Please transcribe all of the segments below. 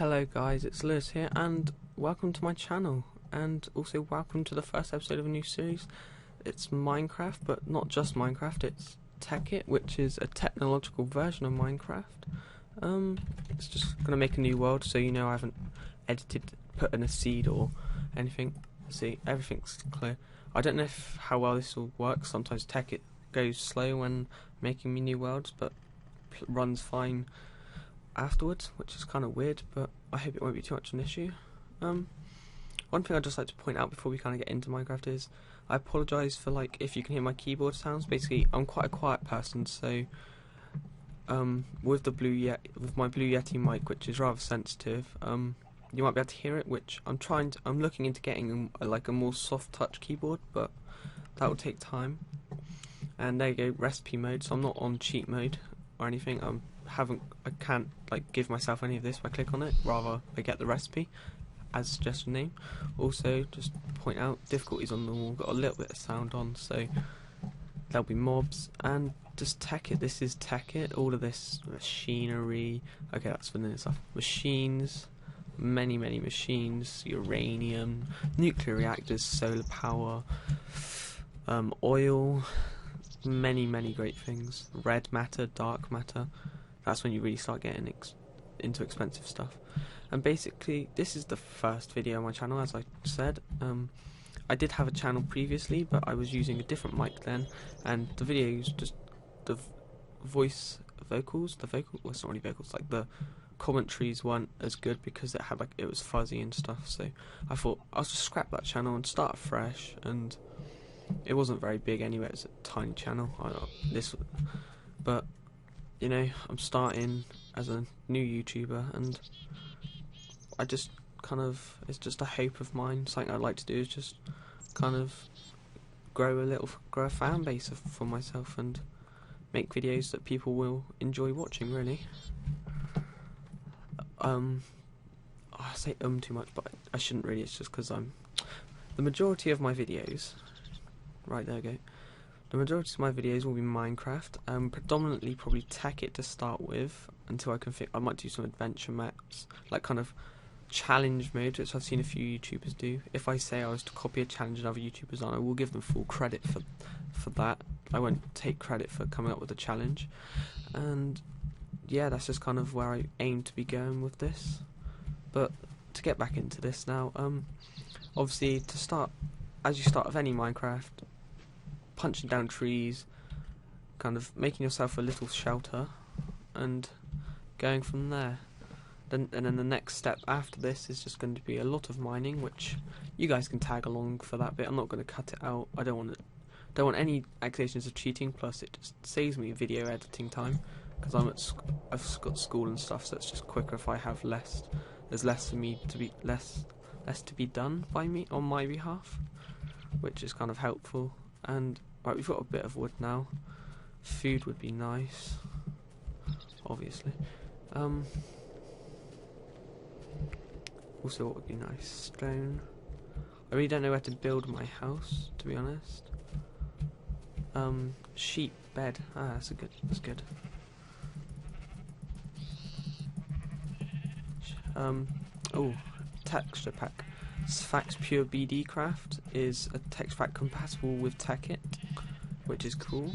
Hello guys, it's Lewis here, and welcome to my channel, and also welcome to the first episode of a new series. It's Minecraft, but not just Minecraft, it's Tekkit, which is a technological version of Minecraft. It's just going to make a new world, so you know I haven't put in a seed or anything. See, everything's clear. I don't know how well this will work. Sometimes Tekkit goes slow when making me new worlds, but runs fine afterwards, which is kind of weird, but I hope it won't be too much of an issue. One thing I'd just like to point out before we kind of get into Minecraft is I apologise for if you can hear my keyboard sounds. Basically, I'm quite a quiet person, so with my Blue Yeti mic, which is rather sensitive, you might be able to hear it. Which I'm looking into getting a more soft touch keyboard, but that will take time. And there you go, recipe mode. So I'm not on cheat mode or anything. I can't give myself any of this by click on it. Rather, I get the recipe as suggested name. Also, just point out difficulties on the wall. Got a little bit of sound on, so there'll be mobs and just Tekkit. This is Tekkit. All of this machinery. Okay, that's vanilla stuff. Machines, many machines. Uranium, nuclear reactors, solar power, oil. Many great things. Red matter, dark matter. That's when you really start getting into expensive stuff. And basically, this is the first video on my channel, as I said. I did have a channel previously, but I was using a different mic then, and the videos, just the vocals, well, it's not really vocals, the commentaries weren't as good because it was fuzzy and stuff. So I thought I'll just scrap that channel and start fresh. And it wasn't very big anyway; it was a tiny channel. But you know, I'm starting as a new YouTuber, and I just it's just a hope of mine. Something I'd like to do is just kind of grow a fan base for myself and make videos that people will enjoy watching. Really, I say too much, but I shouldn't really. It's just because the majority of my videos. Right, there we go. The majority of my videos will be Minecraft, predominantly probably Tekkit to start with, until I might do some adventure maps, kind of challenge mode, which I've seen a few YouTubers do. If I say I was to copy a challenge and other YouTubers on, I will give them full credit for that. I won't take credit for coming up with a challenge. And yeah, that's just kind of where I aim to be going with this. But to get back into this now, obviously as you start with any Minecraft, punching down trees, kind of making yourself a little shelter, and going from there. And then the next step after this is just going to be a lot of mining, which you guys can tag along for that bit. I'm not going to cut it out. I don't want any accusations of cheating. Plus, it just saves me video editing time because I've got school and stuff, so it's just quicker if I have less. There's less to be done by me on my behalf, which is kind of helpful. And right, we've got a bit of wood now. Food would be nice, obviously. Also, what would be nice? Stone. I really don't know where to build my house, to be honest. Sheep bed. That's good. Oh, texture pack. Sphax Pure BD Craft is a texture pack compatible with Tekkit, which is cool.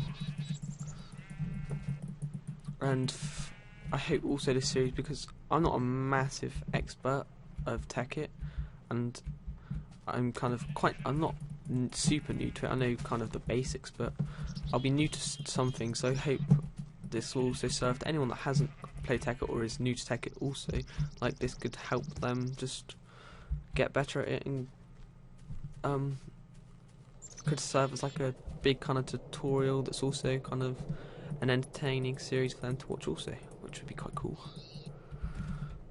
And I hope also this series, because I'm not a massive expert of Tekkit, and I'm not super new to it. I know kind of the basics, but I'll be new to something. So I hope this will also serve to anyone that hasn't played Tekkit or is new to Tekkit. Also, this could help them just get better at it, and could serve as a big kind of tutorial that's also kind of an entertaining series for them to watch also, which would be quite cool.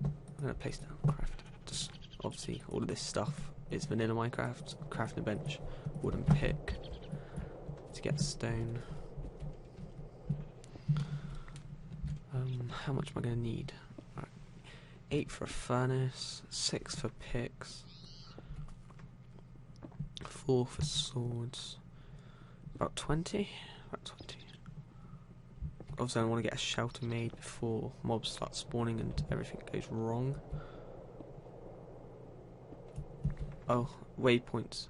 I'm going to place down craft. Just obviously all of this stuff is vanilla Minecraft. Crafting a bench, wooden pick to get stone. How much am I going to need? 8 for a furnace, 6 for picks, 4 for swords, about 20? Obviously I want to get a shelter made before mobs start spawning and everything goes wrong. Oh, waypoints.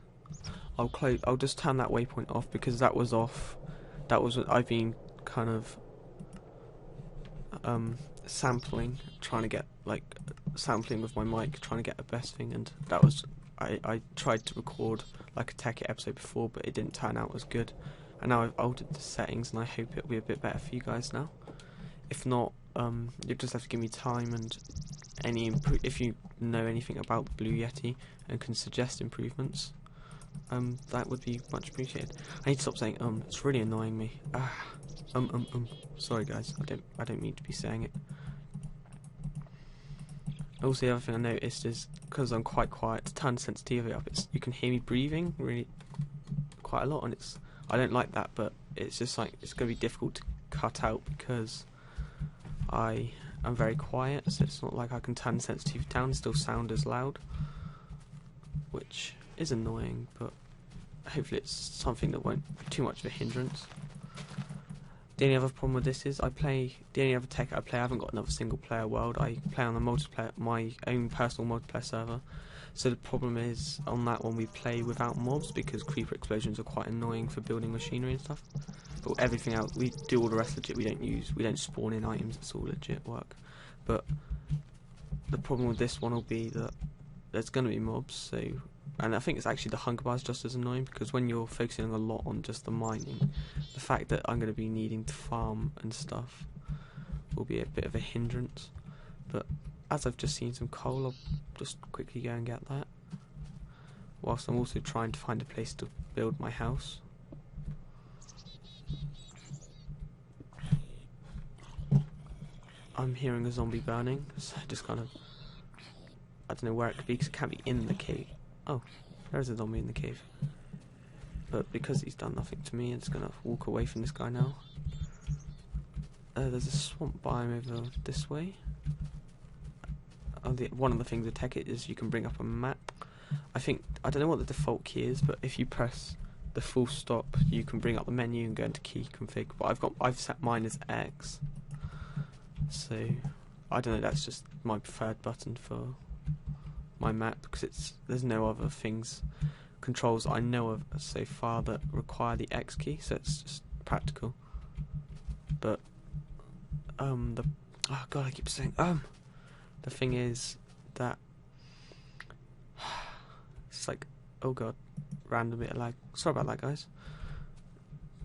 I'll just turn that waypoint off because that was off. That was what I've been kind of sampling, trying to get sampling with my mic, trying to get the best thing, and that was I tried to record like a Tekkit episode before, but it didn't turn out as good. And now I've altered the settings, and I hope it'll be a bit better for you guys now. If not, you'll just have to give me time, and if you know anything about the Blue Yeti and can suggest improvements, that would be much appreciated. I need to stop saying it's really annoying me. Sorry guys, I don't mean to be saying it. Also, the other thing I noticed is, because I'm quite quiet, to turn sensitivity up, you can hear me breathing really quite a lot, and I don't like that, but it's just like, it's going to be difficult to cut out because I'm very quiet, so it's not like I can turn sensitivity down and still sound as loud, which is annoying, but hopefully it's something that won't be too much of a hindrance. The only other problem with this is the only other Tekkit I play, I haven't got another single player world. I play on the multiplayer, my own personal multiplayer server. So the problem is, on that one we play without mobs because creeper explosions are quite annoying for building machinery and stuff. But everything else, we do all the rest legit. We don't spawn in items. It's all legit work. But the problem with this one will be that there's going to be mobs. And I think it's actually the hunger bars just as annoying, because when you're focusing a lot on just the mining, the fact that I'm going to be needing to farm and stuff will be a bit of a hindrance. But as I've just seen some coal, I'll just quickly go and get that, whilst I'm also trying to find a place to build my house. I'm hearing a zombie burning, so just kind of, I don't know where it could be because it can't be in the cave. Oh, there's a zombie in the cave. But because he's done nothing to me, I'm just gonna walk away from this guy now. There's a swamp biome over this way. One of the things with Tekkit is you can bring up a map. I don't know what the default key is, but if you press the full stop, you can bring up the menu and go into key config. But I've set mine as X. So I don't know. That's just my preferred button for my map, because there's no other controls I know of so far that require the X key, so it's just practical. But oh god, I keep saying the thing is that it's like, oh god, random bit of lag. Sorry about that, guys.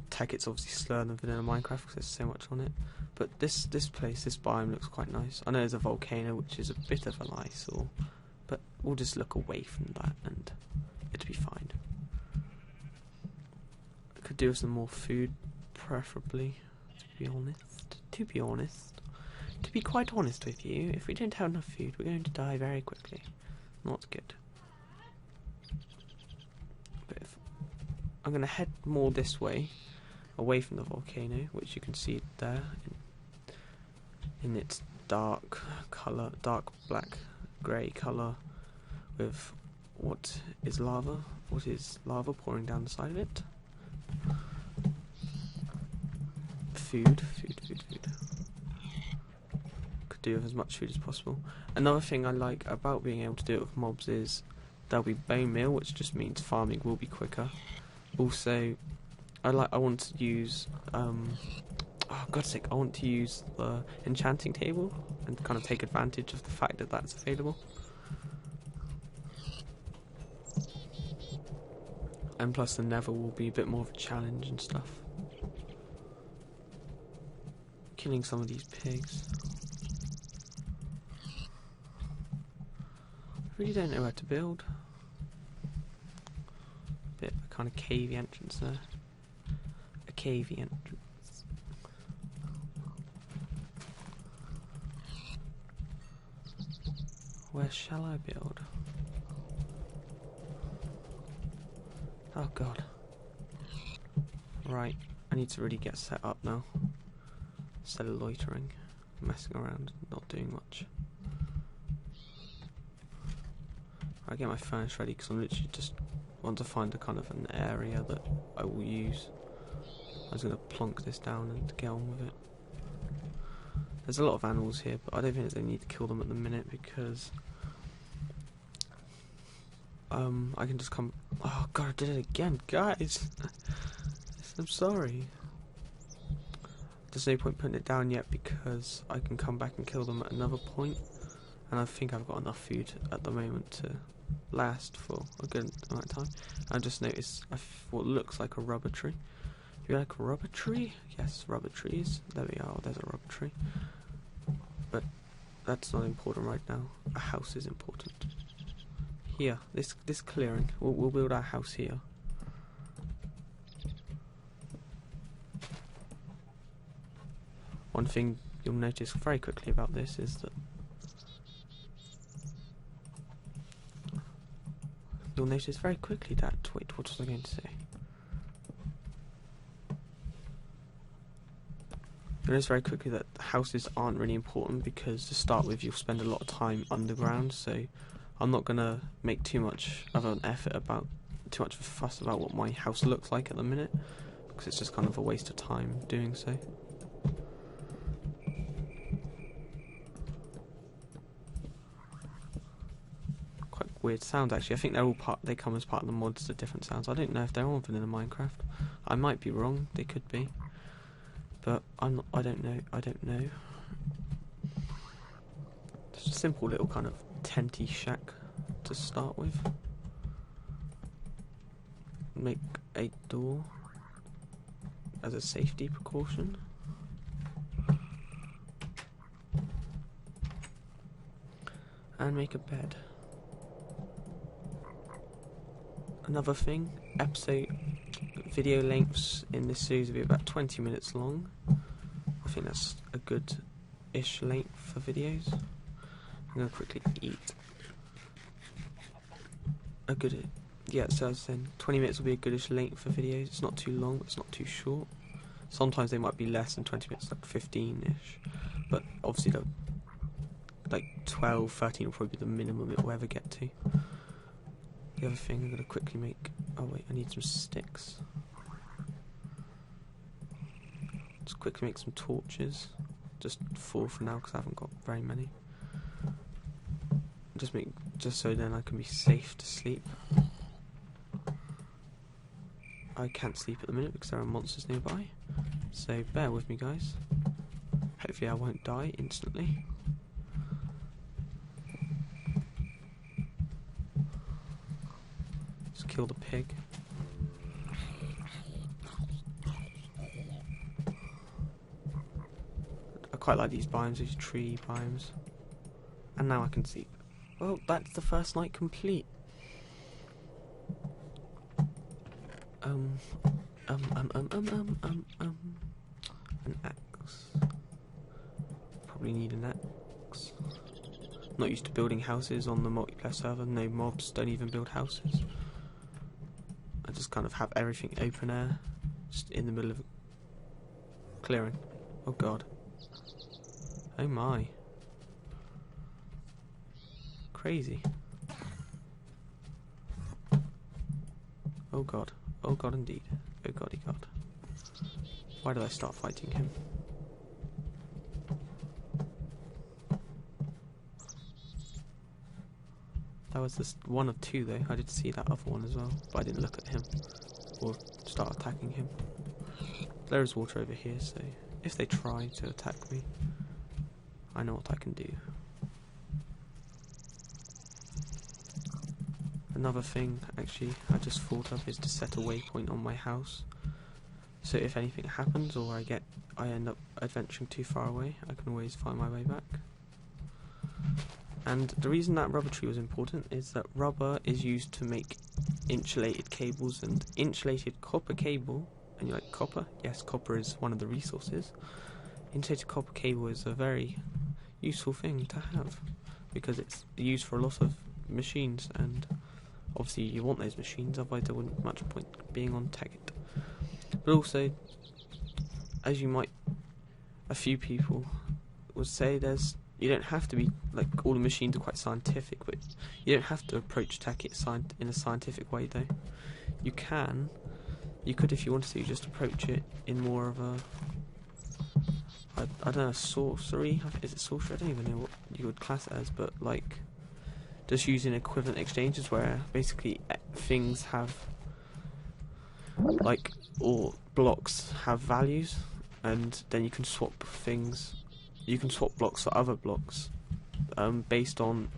Tekkit's obviously slower than vanilla Minecraft because there's so much on it. But this biome looks quite nice. I know there's a volcano, which is a bit of an eyesore, but we'll just look away from that and it'll be fine. I could do with some more food, preferably, to be honest. To be quite honest with you, if we don't have enough food, we're going to die very quickly. Not good. But I'm going to head more this way, away from the volcano, which you can see there in its dark black grey colour, with what is lava pouring down the side of it. Food. Could do with as much food as possible. Another thing I like about being able to do it with mobs is there'll be bone meal, which just means farming will be quicker. Also, I want to use oh god's sake, I want to use the enchanting table and kind of take advantage of the fact that that's available. And plus the nether will be a bit more of a challenge and stuff. Killing some of these pigs. I really don't know where to build. Bit of a kind of cavey entrance there. A cavey entrance. Where shall I build? Oh god. Right, I need to really get set up now. Instead of loitering, messing around, not doing much. I get my furnace ready because I literally just want to find a kind of an area that I will use. I was going to plonk this down and get on with it. There's a lot of animals here, but I don't think there's any need to kill them at the minute because I can just come. Oh god, I did it again, guys. I'm sorry. There's no point putting it down yet because I can come back and kill them at another point, and I think I've got enough food at the moment to last for a good amount of time. I just noticed what looks like a rubber tree. Do you like a rubber tree? Yes, rubber trees. There we are. There's a rubber tree. But that's not important right now. A house is important. Here, this clearing. We'll build our house here. One thing you'll notice very quickly about this is that you'll notice very quickly that wait, what was I going to say? You'll notice very quickly that houses aren't really important because to start with you'll spend a lot of time underground, so I'm not gonna make too much of an effort about too much of a fuss about what my house looks like at the minute, because it's just kind of a waste of time doing so. Quite weird sounds actually. I think they're all they come as part of the mods, the different sounds. I don't know if they're all vanilla Minecraft. I might be wrong, they could be. But I don't know. Just a simple little kind of tenty shack to start with. Make a door as a safety precaution. And make a bed. Another thing, video lengths in this series will be about 20 minutes long. I think that's a good-ish length for videos. I'm going to quickly eat. Yeah, so I was saying 20 minutes will be a goodish length for videos. It's not too long, but it's not too short. Sometimes they might be less than 20 minutes, like 15-ish. But obviously, like 12, 13 will probably be the minimum it will ever get to. The other thing I'm going to quickly make... Oh wait, I need some sticks. Just quickly make some torches. Just 4 for now because I haven't got very many. Just so then I can be safe to sleep. I can't sleep at the minute because there are monsters nearby. So bear with me, guys. Hopefully I won't die instantly. Just kill the pig. I quite like these biomes, these tree biomes. And now I can sleep. Well, that's the first night complete. An axe. Probably need an axe. Not used to building houses on the multiplayer server. No mobs don't even build houses. I just kind of have everything open air, just in the middle of a clearing. Oh god. Oh my. Crazy. Oh god. Oh god indeed. Oh goddy god. Why did I start fighting him? That was just one of 2 though. I did see that other one as well, but I didn't look at him or start attacking him. There is water over here, so if they try to attack me, I know what I can do. Another thing, actually, I just thought of is to set a waypoint on my house. So if anything happens or I end up adventuring too far away, I can always find my way back. And the reason that rubber tree was important is that rubber is used to make insulated cables, and insulated copper cable, and you're like, copper? Yes, copper is one of the resources. Insulated copper cable is a very useful thing to have because it's used for a lot of machines, and obviously you want those machines, otherwise there wouldn't be much point being on Tekkit. But also, as a few people would say, you don't have to be, like, all the machines are quite scientific, but you don't have to approach Tekkit in a scientific way though. You could if you wanted to just approach it in more of a, I don't know, sorcery? Is it sorcery? I don't even know what you would class it as, but like, just using equivalent exchanges where basically things have, like, or blocks have values, and then you can swap things. You can swap blocks for other blocks based on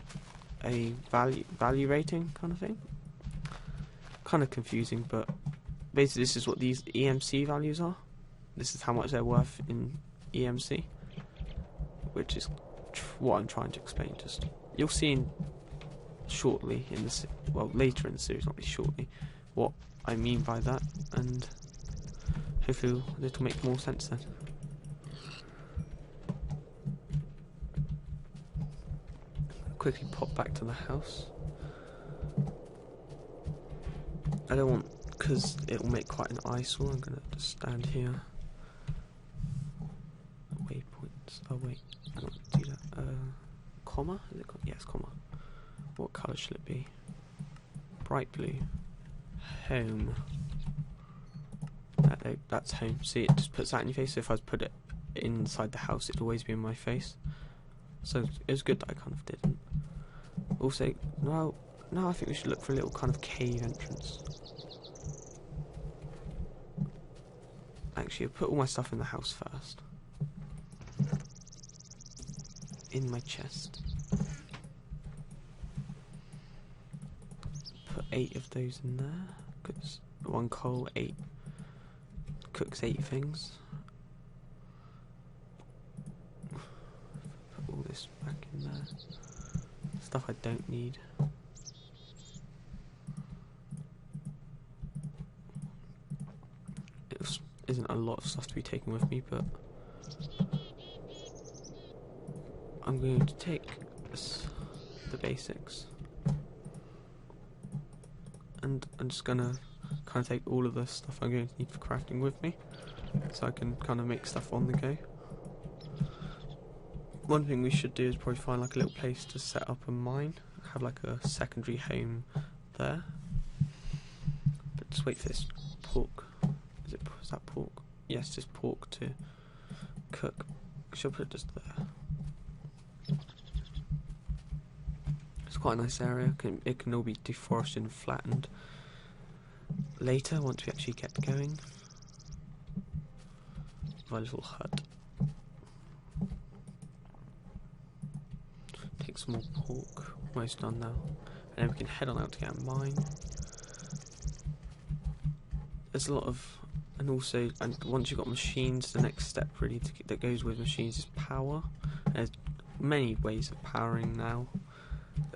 a value rating kind of thing. Kind of confusing, but basically this is what these EMC values are. This is how much they're worth in EMC, which is what I'm trying to explain. Just you'll see shortly in the later in the series, not really shortly, what I mean by that, and hopefully it'll make more sense then. Quickly pop back to the house. I don't want, because it will make quite an eyesore, I'm going to just stand here. Waypoints. Oh wait, I don't want to do that. Comma? Is it? Yes, comma. What colour should it be? Bright blue. Home. That's home. See, it just puts that in your face. So if I put it inside the house, it'd always be in my face. So it was good that I kind of didn't. Also, now I think we should look for a little kind of cave entrance. Actually, I'll put all my stuff in the house first. In my chest. Put 8 of those in there. Cooks 1 coal, 8. Cooks 8 things. Put all this back in there. Stuff I don't need. It isn't a lot of stuff to be taken with me, but I'm going to take the basics, and I'm just gonna kind of take all of the stuff I'm going to need for crafting with me, so I can kind of make stuff on the go. One thing we should do is probably find like a little place to set up a mine, have like a secondary home there. But just wait for this pork. Is that pork? Yes, just pork to cook. Should put it just there. It's quite a nice area. It can all be deforested and flattened later once we actually get going. My little hut. Take some more pork. Almost done now. And then we can head on out to get a mine. There's a lot of, and also, and once you've got machines, the next step really that goes with machines is power. There's many ways of powering now.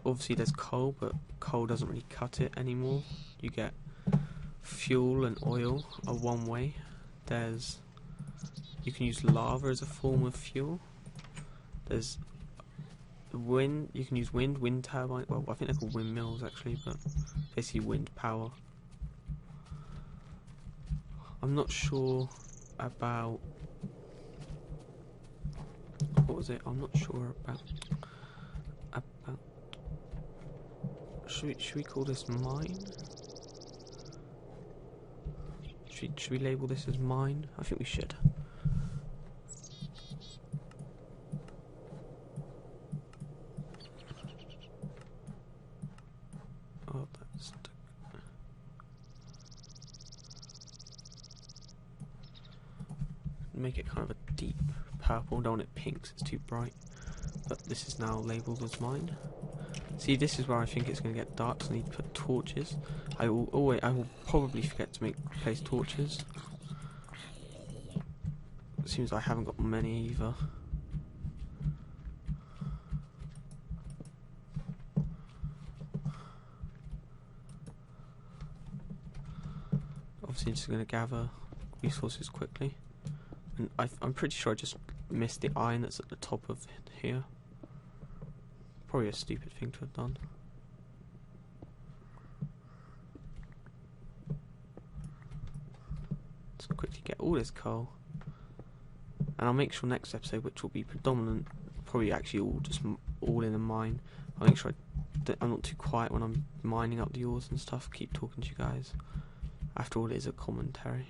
Obviously there's coal, but coal doesn't really cut it anymore. You get fuel and oil are one way. You can use lava as a form of fuel. There's wind, you can use wind turbine, well I think they're called windmills actually, but basically wind power. I'm not sure about, what was it? I'm not sure about should we call this mine? Should we label this as mine? I think we should. Oh, that's make it kind of a deep purple. Don't want it pink 'cause it's too bright. But this is now labelled as mine. See, this is where I think it's going to get dark, so I need to put torches. I will probably forget to place torches. It seems I haven't got many either. Obviously just going to gather resources quickly. And I'm pretty sure I just missed the iron that's at the top of here. Probably a stupid thing to have done. Let's quickly get all this coal. And I'll make sure next episode, which will be predominant, probably actually all in a mine, I'll make sure I'm not too quiet when I'm mining up the ores and stuff, keep talking to you guys. After all, it is a commentary.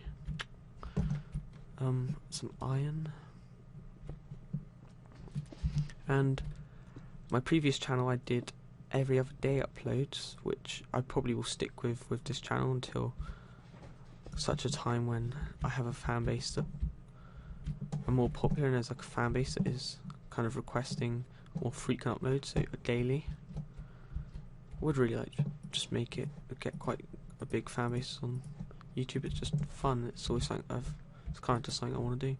Some iron. And my previous channel I did every other day uploads, which I probably will stick with this channel until such a time when I have a fan base that are more popular and there's like a fan base that is kind of requesting more frequent uploads, so daily. Would really like to just make it get quite a big fan base on YouTube. It's just fun. It's always something it's kind of just something I want to do,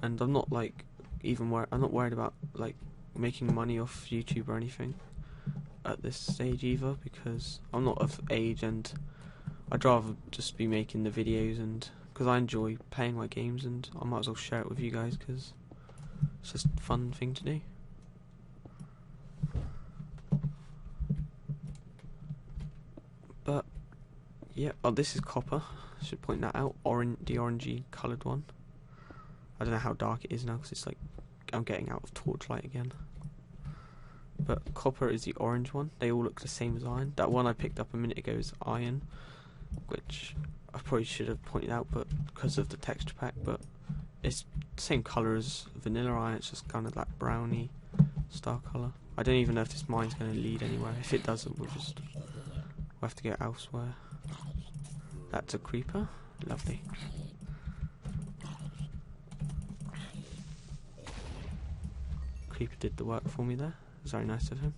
and I'm not like I'm not worried about like making money off YouTube or anything at this stage either, because I'm not of age and I'd rather just be making the videos, and because I enjoy playing my games and I might as well share it with you guys because it's just a fun thing to do. But yeah, oh, this is copper. I should point that out. The orangey coloured one. I don't know how dark it is now because it's like I'm getting out of torchlight again. But copper is the orange one. They all look the same as iron. That one I picked up a minute ago is iron, which I probably should have pointed out, but because of the texture pack. But it's the same colour as vanilla iron. It's just kind of that browny star colour. I don't even know if this mine's going to lead anywhere. If it doesn't, we'll have to go elsewhere. That's a creeper. Lovely. Creeper did the work for me there. It was very nice of him.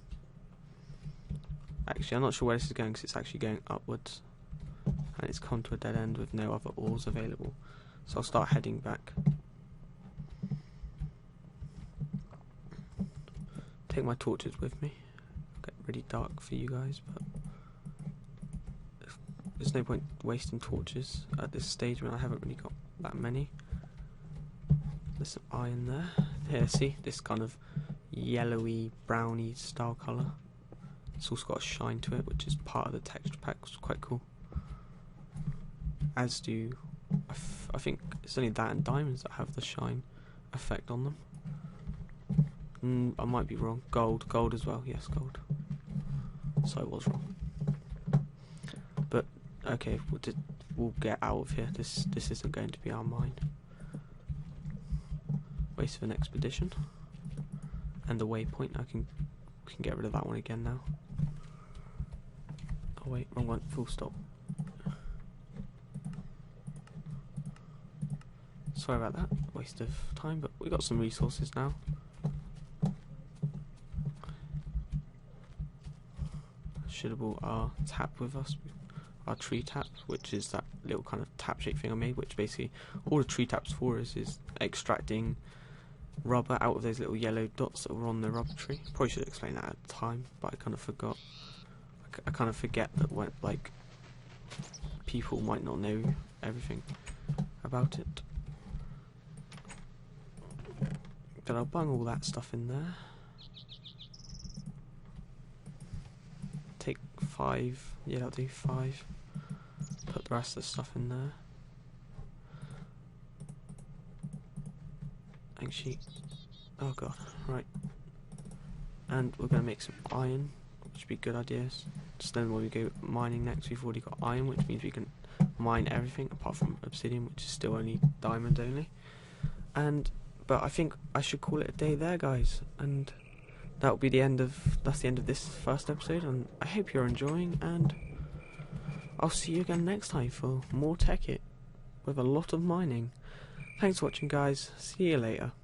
Actually, I'm not sure where this is going because it's actually going upwards. And it's come to a dead end with no other ores available. So I'll start heading back. Take my torches with me. Get really dark for you guys, but there's no point wasting torches at this stage when I haven't really got that many. There's some iron there. Here, see? This kind of yellowy, browny style colour. It's also got a shine to it, which is part of the texture pack, which is quite cool. As do, I think it's only that and diamonds that have the shine effect on them. I might be wrong. Gold as well. Yes, gold. So I was wrong. But okay, we'll get out of here. This isn't going to be our mine. Waste of an expedition. And the waypoint. We can get rid of that one again now. Oh wait, wrong one. Full stop. Sorry about that. Waste of time, but we got some resources now. Should have brought our tap with us. Our tree tap, which is that little kind of tap shape thing I made, which basically all the tree taps for is extracting rubber out of those little yellow dots that were on the rubber tree. Probably should explain that at the time, but I kind of forgot. I kind of forget that when like people might not know everything about it. But I'll bung all that stuff in there. Take 5. Yeah, I'll do 5. Put the rest of the stuff in there. Actually, oh god, right. And we're going to make some iron, which would be good ideas. So then when we go mining next, we've already got iron, which means we can mine everything apart from obsidian, which is still only diamond only. But I think I should call it a day there, guys. And that'll be the end of this first episode, and I hope you're enjoying, and I'll see you again next time for more Tekkit with a lot of mining. Thanks for watching, guys. See you later.